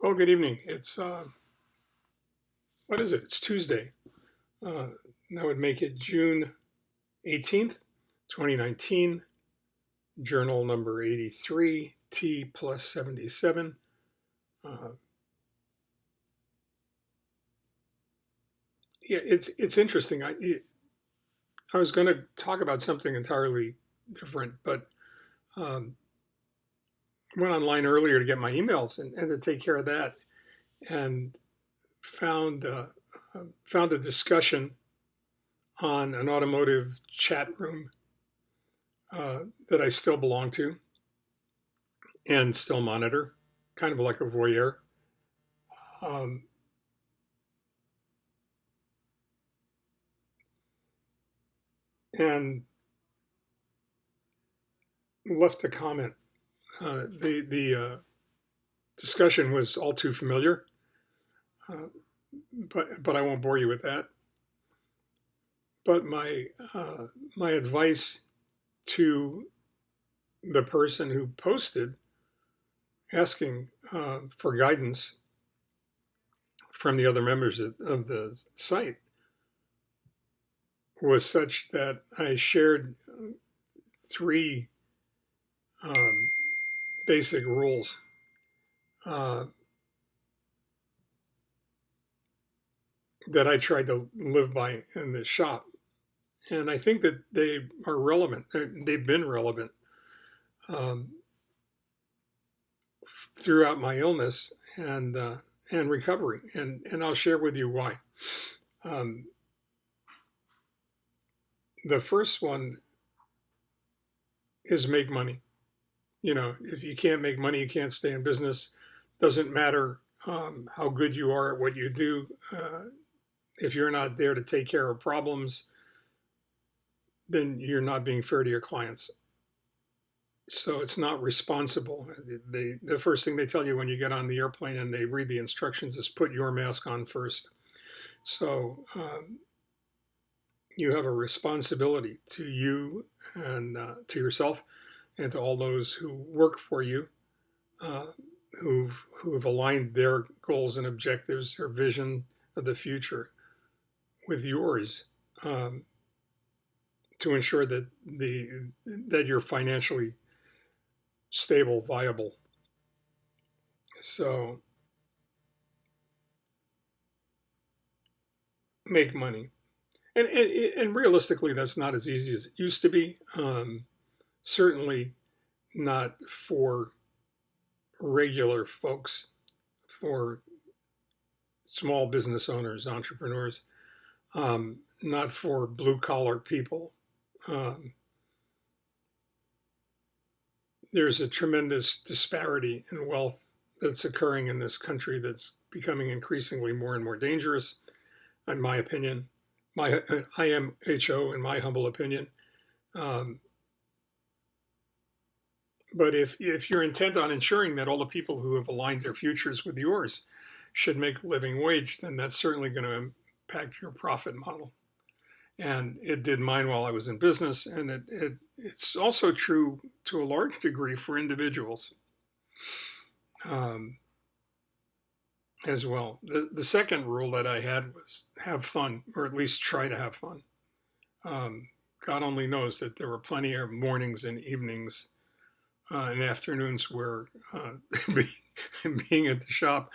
Well, good evening. It's what is it? It's Tuesday. Uh, that would make it June 18th, 2019. Journal number 83, T+77. Uh, yeah, it's interesting. I was going to talk about something entirely different, but um, went online earlier to get my emails and to take care of that, and found found a discussion on an automotive chat room that I still belong to and still monitor, kind of like a voyeur. Um, and left a comment. The discussion was all too familiar, uh, but I won't bore you with that. But my advice to the person who posted asking for guidance from the other members of the site was such that I shared three um, basic rules uh, that I tried to live by in the shop. And I think that they are relevant. They've been relevant um, throughout my illness and recovery. And I'll share with you why. Um, the first one is make money. You know, if you can't make money, you can't stay in business. Doesn't matter how good you are at what you do. If you're not there to take care of problems, then you're not being fair to your clients. So it's not responsible. The first thing they tell you when you get on the airplane and they read the instructions is put your mask on first. So you have a responsibility to you and to yourself and to all those who work for you, uh, who've aligned their goals and objectives, their vision of the future with yours, um, to ensure that you're financially stable, viable. So make money. And realistically, that's not as easy as it used to be. Certainly not for regular folks, for small business owners, entrepreneurs, not for blue collar people. Um, there's a tremendous disparity in wealth that's occurring in this country that's becoming increasingly more and more dangerous, in my opinion. My IMHO, in my humble opinion. Um, But if you're intent on ensuring that all the people who have aligned their futures with yours should make a living wage, then that's certainly going to impact your profit model. And it did mine while I was in business, and it's also true to a large degree for individuals um, as well. The second rule that I had was have fun, or at least try to have fun. Um, God only knows that there were plenty of mornings and evenings and afternoons where being at the shop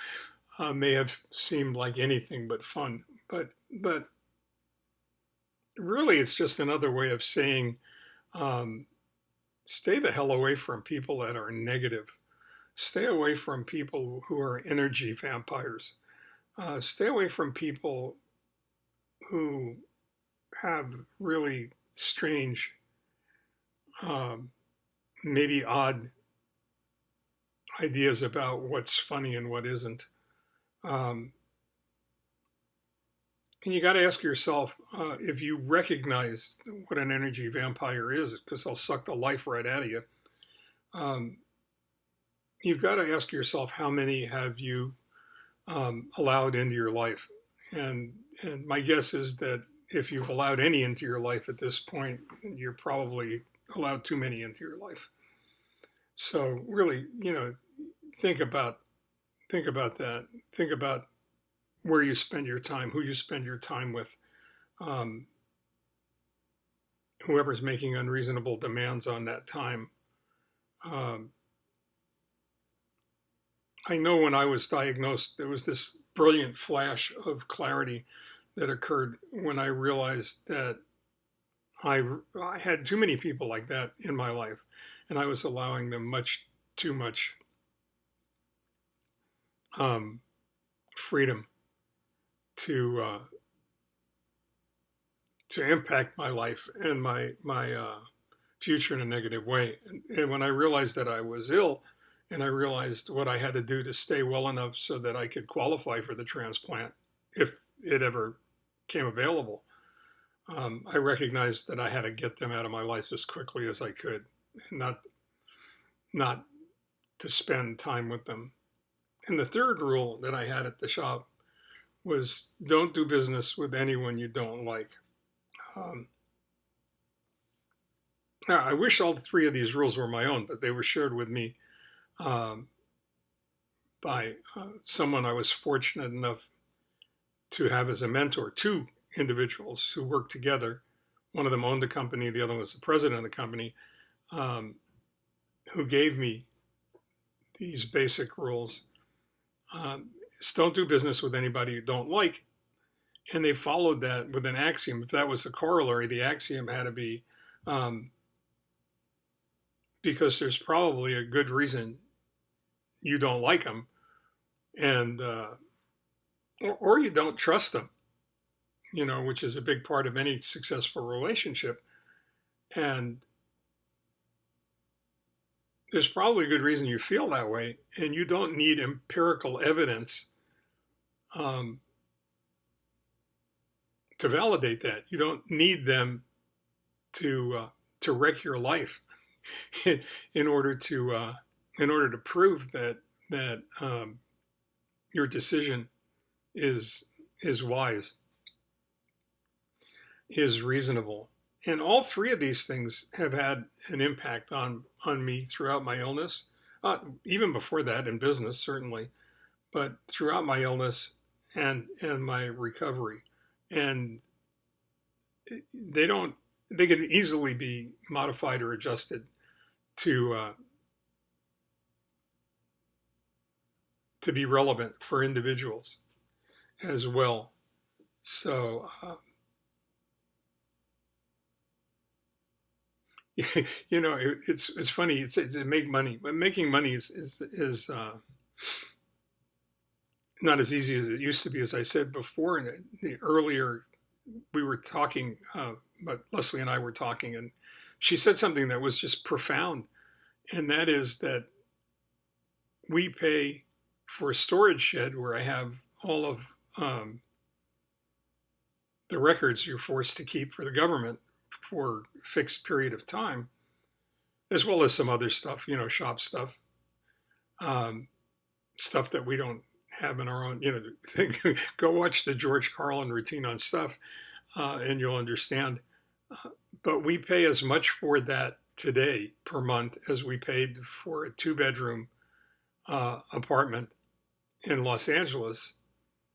may have seemed like anything but fun. But really, it's just another way of saying um, stay the hell away from people that are negative. Stay away from people who are energy vampires. Stay away from people who have really strange, um, maybe odd ideas about what's funny and what isn't. Um, and you got to ask yourself if you recognize what an energy vampire is, because they'll suck the life right out of you. Um, you've got to ask yourself how many have you allowed into your life, and my guess is that if you've allowed any into your life at this point, you're probably allowed too many into your life. So really, think about Think about that. Think about where you spend your time, who you spend your time with, um, whoever's making unreasonable demands on that time. Um, I know when I was diagnosed, there was this brilliant flash of clarity that occurred when I realized that I had too many people like that in my life, and I was allowing them much too much um, freedom to impact my life and my future in a negative way. And when I realized that I was ill, and I realized what I had to do to stay well enough so that I could qualify for the transplant if it ever came available, I recognized that I had to get them out of my life as quickly as I could, and not to spend time with them. And the third rule that I had at the shop was don't do business with anyone you don't like. Um, Now, I wish all three of these rules were my own, but they were shared with me um, by someone I was fortunate enough to have as a mentor, two individuals who worked together. One of them owned the company, the other one was the president of the company, um, who gave me these basic rules. Don't do business with anybody you don't like. And they followed that with an axiom. If that was the corollary, the axiom had to be um, because there's probably a good reason you don't like them, and or you don't trust them, which is a big part of any successful relationship. And there's probably a good reason you feel that way, and you don't need empirical evidence um, to validate that. You don't need them to wreck your life in order to prove that your decision is wise, is reasonable. And all three of these things have had an impact on me throughout my illness, even before that in business, certainly, but throughout my illness and my recovery. And they can easily be modified or adjusted to be relevant for individuals as well. So, it's funny. It's to make money, but making money is not as easy as it used to be. As I said before, in the earlier we were talking, but Leslie and I were talking, and she said something that was just profound, and that is that we pay for a storage shed where I have all of the records you're forced to keep for the government for a fixed period of time, as well as some other stuff, shop stuff, stuff that we don't have in our own, go watch the George Carlin routine on stuff and you'll understand. But we pay as much for that today per month as we paid for a 2-bedroom apartment in Los Angeles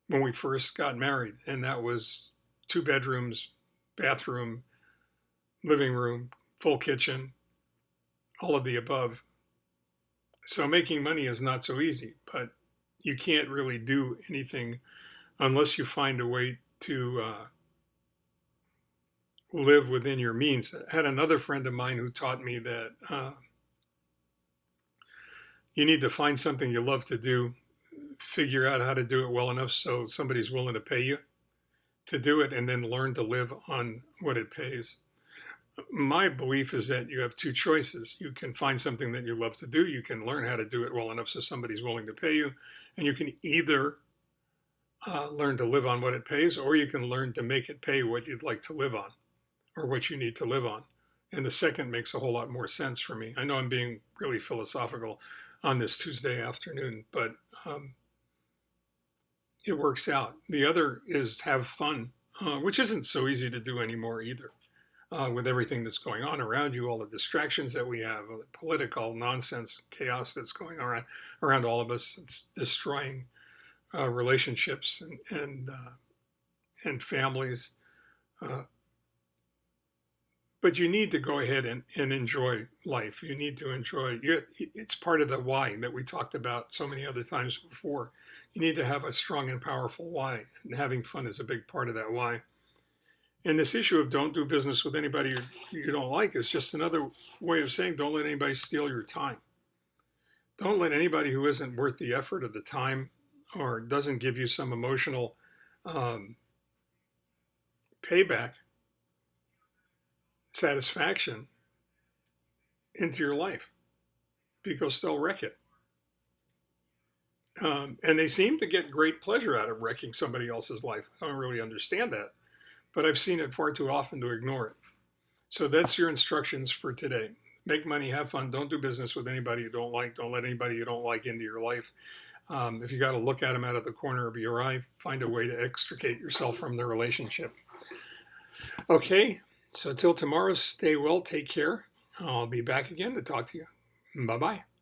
when we first got married. And that was 2 bedrooms, bathroom, living room, full kitchen, all of the above. So making money is not so easy, but you can't really do anything unless you find a way to live within your means. I had another friend of mine who taught me that you need to find something you love to do, figure out how to do it well enough so somebody's willing to pay you to do it, and then learn to live on what it pays. My belief is that you have two choices. You can find something that you love to do. You can learn how to do it well enough so somebody's willing to pay you. And you can either learn to live on what it pays, or you can learn to make it pay what you'd like to live on or what you need to live on. And the second makes a whole lot more sense for me. I know I'm being really philosophical on this Tuesday afternoon, but it works out. The other is have fun, which isn't so easy to do anymore either. with everything that's going on around you, all the distractions that we have, all the political nonsense, chaos that's going on around all of us. It's destroying relationships and families. But you need to go ahead and enjoy life. You need to enjoy it. It's part of the why that we talked about so many other times before. You need to have a strong and powerful why, and having fun is a big part of that why. And this issue of don't do business with anybody you don't like is just another way of saying don't let anybody steal your time. Don't let anybody who isn't worth the effort of the time or doesn't give you some emotional payback, satisfaction into your life, because they'll wreck it. And they seem to get great pleasure out of wrecking somebody else's life. I don't really understand that, but I've seen it far too often to ignore it. So that's your instructions for today. Make money, have fun. Don't do business with anybody you don't like. Don't let anybody you don't like into your life. If you got to look at them out of the corner of your eye, find a way to extricate yourself from the relationship. Okay, so till tomorrow, stay well, take care. I'll be back again to talk to you. Bye-bye.